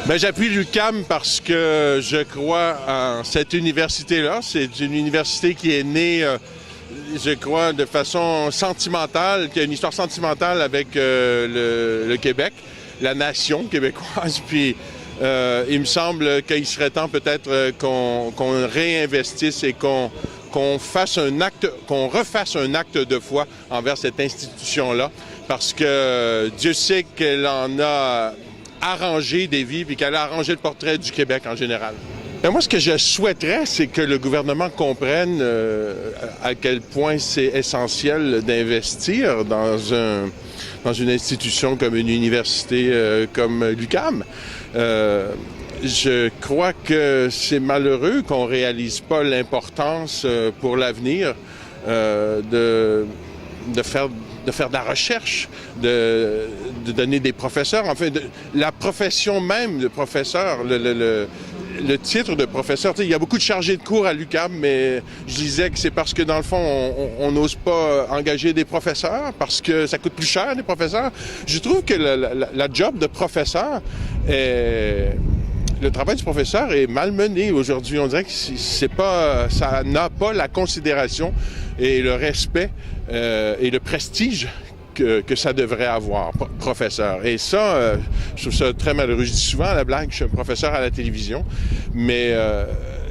Bien, j'appuie l'UQAM parce que je crois en cette université-là. C'est une université qui est née, je crois, de façon sentimentale, qui a une histoire sentimentale avec le Québec, la nation québécoise. Puis, il me semble qu'il serait temps peut-être qu'on réinvestisse et qu'on refasse un acte de foi envers cette institution-là, parce que Dieu sait qu'elle en a arrangé des vies puis qu'elle a arrangé le portrait du Québec en général. Et moi, ce que je souhaiterais, c'est que le gouvernement comprenne à quel point c'est essentiel d'investir dans une institution comme une université comme l'UQAM. Je crois que c'est malheureux qu'on ne réalise pas l'importance pour l'avenir de faire de la recherche, de donner des professeurs, enfin, la profession même de professeur, le titre de professeur. Tu sais, il y a beaucoup de chargés de cours à l'UQAM, mais je disais que c'est parce que, dans le fond, on n'ose pas engager des professeurs, parce que ça coûte plus cher, des professeurs. Je trouve que la job de professeur le travail du professeur est malmené aujourd'hui. On dirait que ça n'a pas la considération et le respect et le prestige que ça devrait avoir, professeur. Et ça, je trouve ça très malheureux. Je dis souvent à la blague que je suis un professeur à la télévision, mais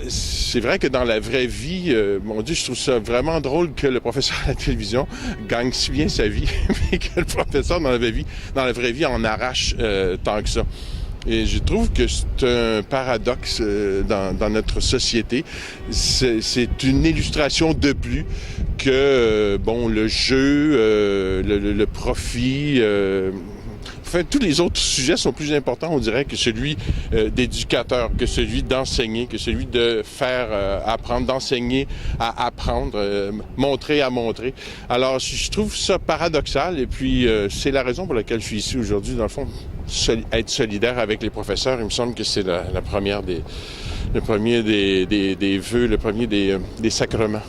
c'est vrai que dans la vraie vie, mon Dieu, je trouve ça vraiment drôle que le professeur à la télévision gagne si bien sa vie, mais que le professeur dans la vraie vie en arrache tant que ça. Et je trouve que c'est un paradoxe dans notre société. C'est une illustration de plus que, le jeu, le profit... Enfin, tous les autres sujets sont plus importants, on dirait, que celui d'éducateur, que celui d'enseigner, que celui de faire apprendre, d'enseigner à apprendre, montrer à montrer. Alors, je trouve ça paradoxal, et puis c'est la raison pour laquelle je suis ici aujourd'hui, dans le fond. Être solidaire avec les professeurs, il me semble que c'est le premier des vœux, le premier des sacrements.